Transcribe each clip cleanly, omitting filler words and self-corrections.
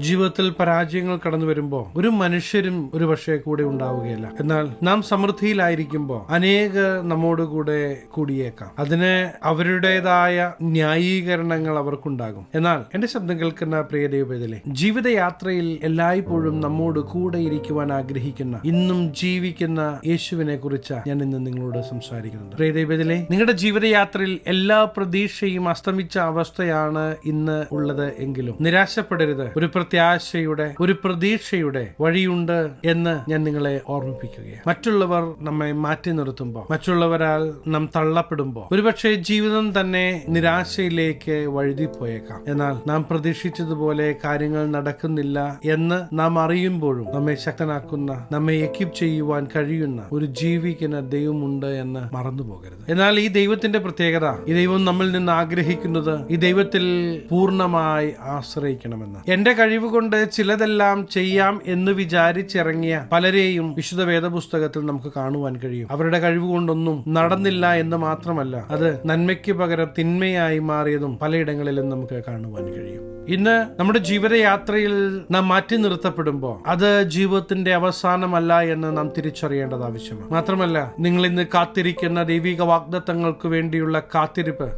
ജീവിതത്തിൽ പരാജയങ്ങൾ കടന്നു വരുമ്പോൾ ഒരു മനുഷ്യരും ഒരു പക്ഷേ കൂടെ ഉണ്ടാവുകയില്ല. എന്നാൽ നാം സമൃദ്ധിയിലായിരിക്കുമ്പോൾ അനേക നമ്മോട് കൂടെ കൂടിയേക്കാം. അതിന് അവരുടേതായ ന്യായീകരണങ്ങൾ അവർക്കുണ്ടാകും. എന്നാൽ എന്റെ ശബ്ദം കേൾക്കുന്ന പ്രിയ ദൈവവേദലേ, ജീവിതയാത്രയിൽ എല്ലായ്പ്പോഴും നമ്മോട് കൂടെ ഇരിക്കുവാൻ ആഗ്രഹിക്കുന്ന, ഇന്നും ജീവിക്കുന്ന യേശുവിനെ കുറിച്ച് ഞാൻ ഇന്ന് നിങ്ങളോട് സംസാരിക്കുന്നുണ്ട്. പ്രിയ ദൈവവേദലേ, നിങ്ങളുടെ ജീവിതയാത്രയിൽ എല്ലാ പ്രതീക്ഷയും അസ്തമിച്ച അവസ്ഥയാണ് ഇന്ന് ഉള്ളത് എങ്കിലും നിരാശപ്പെടരുത്. ഒരു പ്രതീക്ഷയുടെ വഴിയുണ്ട് എന്ന് ഞാൻ നിങ്ങളെ ഓർമ്മിപ്പിക്കുകയാണ്. മറ്റുള്ളവർ നമ്മെ മാറ്റി നിർത്തുമ്പോൾ, മറ്റുള്ളവരാൽ നാം തള്ളപ്പെടുമ്പോൾ ഒരുപക്ഷെ ജീവിതം തന്നെ നിരാശയിലേക്ക് വഴുതിപ്പോയേക്കാം. എന്നാൽ നാം പ്രതീക്ഷിച്ചതുപോലെ കാര്യങ്ങൾ നടക്കുന്നില്ല എന്ന് നാം അറിയുമ്പോഴും നമ്മെ ശക്തനാക്കുന്ന, നമ്മെ എക്വിപ്പ് ചെയ്യുവാൻ കഴിയുന്ന ഒരു ജീവിക്കുന്ന ദൈവമുണ്ട് എന്ന് മറന്നുപോകരുത്. എന്നാൽ ഈ ദൈവത്തിന്റെ പ്രത്യേകത, ഈ ദൈവം നമ്മിൽ നിന്ന് ആഗ്രഹിക്കുന്നത് ഈ ദൈവത്തിൽ പൂർണ്ണമായി ആശ്രയിക്കണമെന്ന്. എന്റെ കഴിവ് കൊണ്ട് ചിലതെല്ലാം ചെയ്യാം എന്ന് വിചാരിച്ചിറങ്ങിയ പലരെയും വിശുദ്ധ വേദപുസ്തകത്തിൽ നമുക്ക് കാണുവാൻ കഴിയും. അവരുടെ കഴിവ് കൊണ്ടൊന്നും നടന്നില്ല എന്ന് മാത്രമല്ല, അത് നന്മയ്ക്ക് പകരം തിന്മയായി മാറിയതും പലയിടങ്ങളിലും നമുക്ക് കാണുവാൻ കഴിയും. ഇന്ന് നമ്മുടെ ജീവിതയാത്രയിൽ നാം മാറ്റി നിർത്തപ്പെടുമ്പോൾ അത് ജീവിതത്തിന്റെ അവസാനമല്ല എന്ന് നാം തിരിച്ചറിയേണ്ടത് ആവശ്യമാണ്. മാത്രമല്ല, നിങ്ങൾ ഇന്ന് കാത്തിരിക്കുന്ന ദൈവിക വാഗ്ദത്തങ്ങൾക്ക് വേണ്ടിയുള്ള കാത്തിരിപ്പ്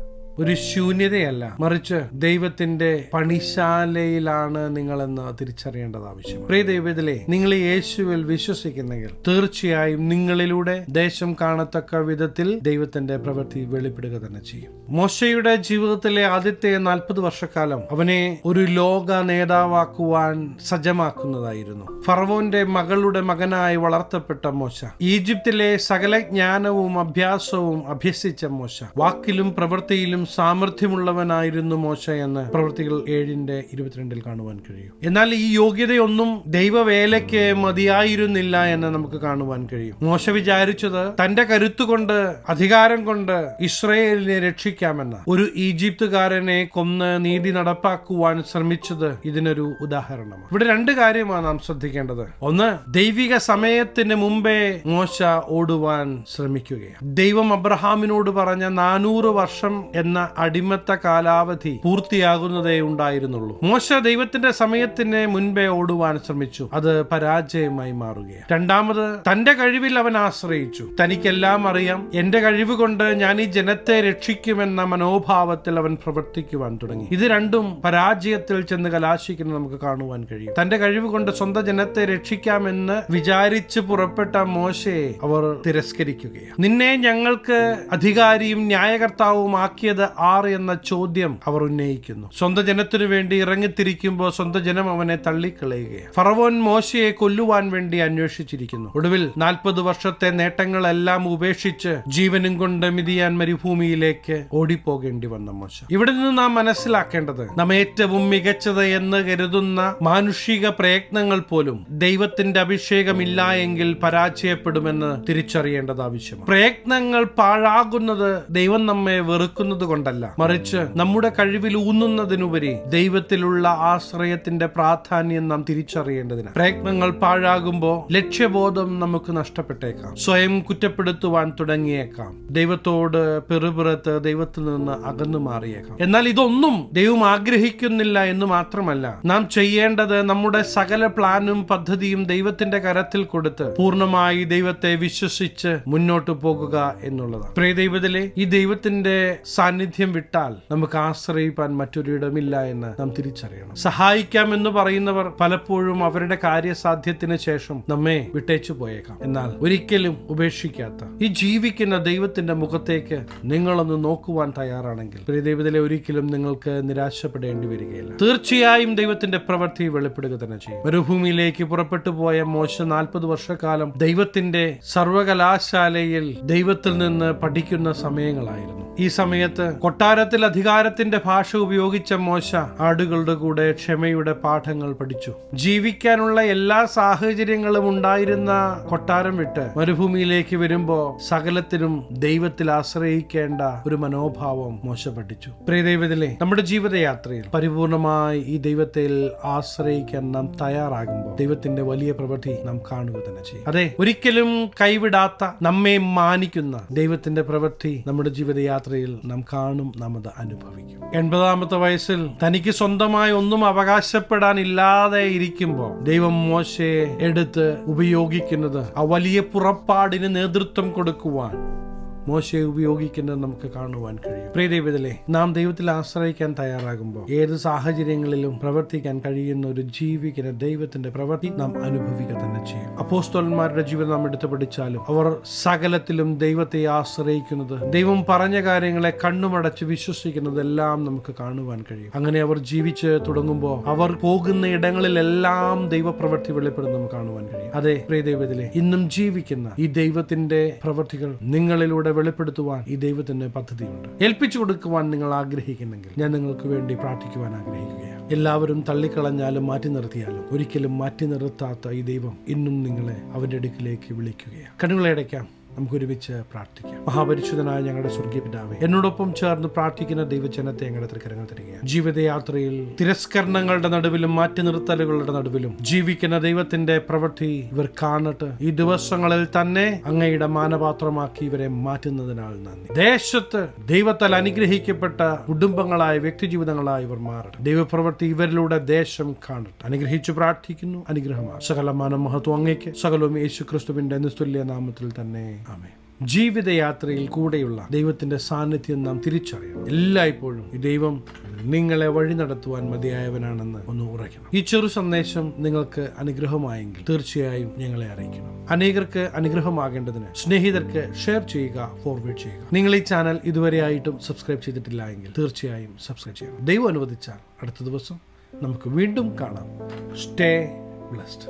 ഒരു ശൂന്യതയല്ല, മറിച്ച് ദൈവത്തിന്റെ പണിശാലയിലാണ് നിങ്ങളെന്ന് തിരിച്ചറിയേണ്ടത് ആവശ്യമാണ്. പ്രിയ ദൈവത്തിലെ, നിങ്ങൾ യേശുവിൽ വിശ്വസിക്കുന്നെങ്കിൽ തീർച്ചയായും നിങ്ങളിലൂടെ ദേശം കാണത്തക്ക വിധത്തിൽ ദൈവത്തിന്റെ പ്രവൃത്തി വെളിപ്പെടുക തന്നെ ചെയ്യും. മോശയുടെ ജീവിതത്തിലെ ആദ്യത്തെ 40 വർഷക്കാലം അവനെ ഒരു ലോക നേതാവാക്കുവാൻ സജ്ജമാക്കുന്നതായിരുന്നു. ഫറവോന്റെ മകളുടെ മകനായി വളർത്തപ്പെട്ട മോശ, ഈജിപ്തിലെ സകല ജ്ഞാനവും അഭ്യാസവും അഭ്യസിച്ച മോശ, വാക്കിലും പ്രവൃത്തിയിലും സാമർഥ്യമുള്ളവനായിരുന്നു മോശ എന്ന് പ്രവൃത്തികൾ 7:22 കാണുവാൻ കഴിയും. എന്നാൽ ഈ യോഗ്യതയൊന്നും ദൈവവേലയ്ക്ക് മതിയായിരുന്നില്ല എന്ന് നമുക്ക് കാണുവാൻ കഴിയും. മോശ വിചാരിച്ചത് തന്റെ കരുത്തുകൊണ്ട്, അധികാരം കൊണ്ട് ഇസ്രായേലിനെ രക്ഷിക്കാമെന്ന്. ഒരു ഈജിപ്തുകാരനെ കൊന്ന് നീതി നടപ്പാക്കുവാൻ ശ്രമിച്ചത് ഇതിനൊരു ഉദാഹരണമാണ്. ഇവിടെ 2 കാര്യമാണ് നാം ശ്രദ്ധിക്കേണ്ടത്. ഒന്ന്, ദൈവിക സമയത്തിന് മുമ്പേ മോശ ഓടുവാൻ ശ്രമിക്കുകയാണ്. ദൈവം അബ്രഹാമിനോട് പറഞ്ഞ 400 വർഷം എന്ന അടിമത്ത കാലാവധി പൂർത്തിയാകുന്നതേ ഉണ്ടായിരുന്നുള്ളൂ. മോശ ദൈവത്തിന്റെ സമയത്തിന് മുൻപേ ഓടുവാൻ ശ്രമിച്ചു. അത് പരാജയമായി മാറുകയാണ്. രണ്ടാമത്, തന്റെ കഴിവിൽ അവൻ ആശ്രയിച്ചു. തനിക്കെല്ലാം അറിയാം, എന്റെ കഴിവ് കൊണ്ട് ഞാൻ ഈ ജനത്തെ രക്ഷിക്കുമെന്ന മനോഭാവത്തിൽ അവൻ പ്രവർത്തിക്കുവാൻ തുടങ്ങി. ഇത് രണ്ടും പരാജയത്തിൽ ചെന്ന് കലാശിക്കുന്നത് നമുക്ക് കാണുവാൻ കഴിയും. തന്റെ കഴിവ് കൊണ്ട് സ്വന്തം ജനത്തെ രക്ഷിക്കാമെന്ന് വിചാരിച്ച് പുറപ്പെട്ട മോശയെ അവർ തിരസ്കരിക്കുകയാണ്. നിന്നെ ഞങ്ങൾക്ക് അധികാരിയും ന്യായകർത്താവും ആക്കിയത് ആർ എന്ന ചോദ്യം അവർ ഉന്നയിക്കുന്നു. സ്വന്തം ജനത്തിനു വേണ്ടി ഇറങ്ങിത്തിരിക്കുമ്പോൾ സ്വന്തം ജനം അവനെ തള്ളിക്കളയുകയാണ്. ഫറവോൻ മോശയെ കൊല്ലുവാൻ വേണ്ടി അന്വേഷിച്ചിരിക്കുന്നു. ഒടുവിൽ 40 വർഷത്തെ നേട്ടങ്ങളെല്ലാം ഉപേക്ഷിച്ച് ജീവനും കൊണ്ട് മിതിയാൻ മരുഭൂമിയിലേക്ക് ഓടിപ്പോകേണ്ടി വന്ന മോശ. ഇവിടെ നിന്ന് നാം മനസ്സിലാക്കേണ്ടത്, നാം ഏറ്റവും മികച്ചത് എന്ന് കരുതുന്ന മാനുഷിക പ്രയത്നങ്ങൾ പോലും ദൈവത്തിന്റെ അഭിഷേകമില്ല എങ്കിൽ പരാജയപ്പെടുമെന്ന് തിരിച്ചറിയേണ്ടത് ആവശ്യമാണ്. പ്രയത്നങ്ങൾ പാഴാകുന്നത് ദൈവം നമ്മെ വെറുക്കുന്നത് കൊണ്ടല്ല, മറിച്ച് നമ്മുടെ കഴിവിൽ ഊന്നുന്നതിനുപരി ദൈവത്തിലുള്ള ആശ്രയത്തിന്റെ പ്രാധാന്യം നാം തിരിച്ചറിയേണ്ടതിന്. പ്രയത്നങ്ങൾ പാഴാകുമ്പോൾ ലക്ഷ്യബോധം നമുക്ക് നഷ്ടപ്പെട്ടേക്കാം, സ്വയം കുറ്റപ്പെടുത്തുവാൻ തുടങ്ങിയേക്കാം, ദൈവത്തോട് പെറുപിറത്ത് ദൈവത്തിൽ നിന്ന് അകന്നു മാറിയേക്കാം. എന്നാൽ ഇതൊന്നും ദൈവം ആഗ്രഹിക്കുന്നില്ല എന്ന് മാത്രമല്ല, നാം ചെയ്യേണ്ടത് നമ്മുടെ സകല പ്ലാനും പദ്ധതിയും ദൈവത്തിന്റെ കരത്തിൽ കൊടുത്ത് പൂർണ്ണമായി ദൈവത്തെ വിശ്വസിച്ച് മുന്നോട്ട് പോകുക എന്നുള്ളതാണ്. പ്രിയ ദൈവത്തിലെ, ഈ ദൈവത്തിന്റെ സാന്നിധ്യം വിട്ടാൽ നമുക്ക് ആശ്രയിപ്പാൻ മറ്റൊരിടമില്ല എന്ന് നാം തിരിച്ചറിയണം. സഹായിക്കാം എന്ന് പറയുന്നവർ പലപ്പോഴും അവരുടെ കാര്യസാധ്യത്തിന് ശേഷം നമ്മെ വിട്ടേച്ചു പോയേക്കാം. എന്നാൽ ഒരിക്കലും ഉപേക്ഷിക്കാത്ത ഈ ജീവിക്കുന്ന ദൈവത്തിന്റെ മുഖത്തേക്ക് നിങ്ങളൊന്ന് നോക്കുവാൻ തയ്യാറാണെങ്കിൽ പ്രിയ ദൈവത്തിലെ, ഒരിക്കലും നിങ്ങൾക്ക് നിരാശപ്പെടേണ്ടി വരികയില്ല. തീർച്ചയായും ദൈവത്തിന്റെ പ്രവൃത്തി വെളിപ്പെടുക തന്നെ ചെയ്യും. മരുഭൂമിയിലേക്ക് പുറപ്പെട്ടു പോയ മോശ 40 വർഷക്കാലം ദൈവത്തിന്റെ സർവകലാശാലയിൽ ദൈവത്തിൽ നിന്ന് പഠിക്കുന്ന സമയങ്ങളായിരുന്നു. ഈ സമയത്ത് കൊട്ടാരത്തിൽ അധികാരത്തിന്റെ ഭാഷ ഉപയോഗിച്ച മോശ ആടുകളുടെ കൂടെ ക്ഷമയുടെ പാഠങ്ങൾ പഠിച്ചു. ജീവിക്കാനുള്ള എല്ലാ സാഹചര്യങ്ങളും ഉണ്ടായിരുന്ന കൊട്ടാരം വിട്ട് മരുഭൂമിയിലേക്ക് വരുമ്പോ സകലത്തിനും ദൈവത്തിൽ ആശ്രയിക്കേണ്ട ഒരു മനോഭാവം മോശ പഠിച്ചു. പ്രിയ ദൈവത്തിലെ, നമ്മുടെ ജീവിതയാത്രയിൽ പരിപൂർണമായി ഈ ദൈവത്തിൽ ആശ്രയിക്കാൻ നാം തയ്യാറാകുമ്പോൾ ദൈവത്തിന്റെ വലിയ പ്രവൃത്തി നാം കാണുക തന്നെ ചെയ്യും. അതെ, ഒരിക്കലും കൈവിടാത്ത, നമ്മെ മാനിക്കുന്ന ദൈവത്തിന്റെ പ്രവൃത്തി നമ്മുടെ ജീവിതയാത്ര യാത്രയിൽ നാം കാണും, നാം അത് അനുഭവിക്കും. 80-ാമത്തെ വയസ്സിൽ തനിക്ക് സ്വന്തമായി ഒന്നും അവകാശപ്പെടാനില്ലാതെ ഇരിക്കുമ്പോൾ ദൈവം മോശയെ എടുത്ത് ഉപയോഗിക്കുന്നത് ആ വലിയ പുറപ്പാടിന് നേതൃത്വം കൊടുക്കുവാൻ മോശയെ ഉപയോഗിക്കുന്നത് നമുക്ക് കാണുവാൻ കഴിയും. പ്രിയ ദൈവത്തിലെ, നാം ദൈവത്തിൽ ആശ്രയിക്കാൻ തയ്യാറാകുമ്പോൾ ഏത് സാഹചര്യങ്ങളിലും പ്രവർത്തിക്കാൻ കഴിയുന്ന ഒരു ജീവിക്കുന്ന ദൈവത്തിന്റെ പ്രവൃത്തി നാം അനുഭവിക്കുക തന്നെ ചെയ്യും. അപ്പോസ്തലന്മാരുടെ ജീവിതം നാം എടുത്തു പഠിച്ചാലും അവർ സകലത്തിലും ദൈവത്തെ ആശ്രയിക്കുന്നത്, ദൈവം പറഞ്ഞ കാര്യങ്ങളെ കണ്ണുമടച്ച് വിശ്വസിക്കുന്നതെല്ലാം നമുക്ക് കാണുവാൻ കഴിയും. അങ്ങനെ അവർ ജീവിച്ച് തുടങ്ങുമ്പോൾ അവർ പോകുന്ന ഇടങ്ങളിലെല്ലാം ദൈവപ്രവൃത്തി വെളിപ്പെടുന്നത് നമുക്ക് കാണുവാൻ കഴിയും. അതെ പ്രിയ ദൈവത്തിലെ, ഇന്നും ജീവിക്കുന്ന ഈ ദൈവത്തിന്റെ പ്രവൃത്തികൾ നിങ്ങളിലൂടെ വെളിപ്പെടുത്തുവാൻ ഈ ദൈവത്തിന് പദ്ധതിയുണ്ട്. ഏൽപ്പിച്ചു കൊടുക്കുവാൻ നിങ്ങൾ ആഗ്രഹിക്കുന്നെങ്കിൽ ഞാൻ നിങ്ങൾക്ക് വേണ്ടി പ്രാർത്ഥിക്കുവാൻ ആഗ്രഹിക്കുകയാണ്. എല്ലാവരും തള്ളിക്കളഞ്ഞാലും മാറ്റി നിർത്തിയാലും ഒരിക്കലും മാറ്റി നിർത്താത്ത ഈ ദൈവം ഇന്നും നിങ്ങളെ അവന്റെ അടുക്കിലേക്ക് വിളിക്കുകയാണ്. കണ്ണുകളെ അടയ്ക്കാം, നമുക്ക് ഒരുമിച്ച് പ്രാർത്ഥിക്കാം. മഹാപരിശുദ്ധനായ ഞങ്ങളുടെ സ്വർഗീയ പിതാവേ, എന്നോടൊപ്പം ചേർന്ന് പ്രാർത്ഥിക്കുന്ന ദൈവജനത്തെ ഞങ്ങളുടെ തൃക്കരങ്ങൾ തരികയാണ്. ജീവിതയാത്രയിൽ തിരസ്കരണങ്ങളുടെ നടുവിലും മാറ്റി നിർത്തലുകളുടെ നടുവിലും ജീവിക്കുന്ന ദൈവത്തിന്റെ പ്രവൃത്തി ഇവർ കാണട്ടെ. ഈ ദിവസങ്ങളിൽ തന്നെ അങ്ങയുടെ മാനപാത്രമാക്കി ഇവരെ മാറ്റുന്നതിനാൽ നന്ദി. ദേശത്ത് ദൈവത്താൽ അനുഗ്രഹിക്കപ്പെട്ട കുടുംബങ്ങളായ വ്യക്തിജീവിതങ്ങളായി ഇവർ മാറട്ടെ. ദൈവപ്രവൃത്തി ഇവരിലൂടെ ദേശം കാണട്ടെ. അനുഗ്രഹിച്ചു പ്രാർത്ഥിക്കുന്നു. അനുഗ്രഹമാണ്. സകലമാന മഹത്വം അങ്ങേക്ക്. സകലവും യേശു ക്രിസ്തുവിന്റെ നിസ്തുല്യ നാമത്തിൽ തന്നെ. ആമേൻ. ജീവിതയാത്രയിൽ കൂടെയുള്ള ദൈവത്തിന്റെ സാന്നിധ്യം നാം തിരിച്ചറിയണം. എല്ലായ്പ്പോഴും ഈ ദൈവം നിങ്ങളെ വഴി നടത്തുവാൻ മതിയായവനാണെന്ന് ഒന്ന് ഉറയ്ക്കണം. ഈ ചെറു സന്ദേശം നിങ്ങൾക്ക് അനുഗ്രഹമായെങ്കിൽ തീർച്ചയായും ഞങ്ങളെ അറിയിക്കണം. അനേകർക്ക് അനുഗ്രഹമാകേണ്ടതിന് സ്നേഹിതർക്ക് ഷെയർ ചെയ്യുക, ഫോർവേഡ് ചെയ്യുക. നിങ്ങൾ ഈ ചാനൽ ഇതുവരെയായിട്ടും സബ്സ്ക്രൈബ് ചെയ്തിട്ടില്ല എങ്കിൽ തീർച്ചയായും സബ്സ്ക്രൈബ് ചെയ്യണം. ദൈവം അനുവദിച്ചാൽ അടുത്ത ദിവസം നമുക്ക് വീണ്ടും കാണാം. Stay blessed.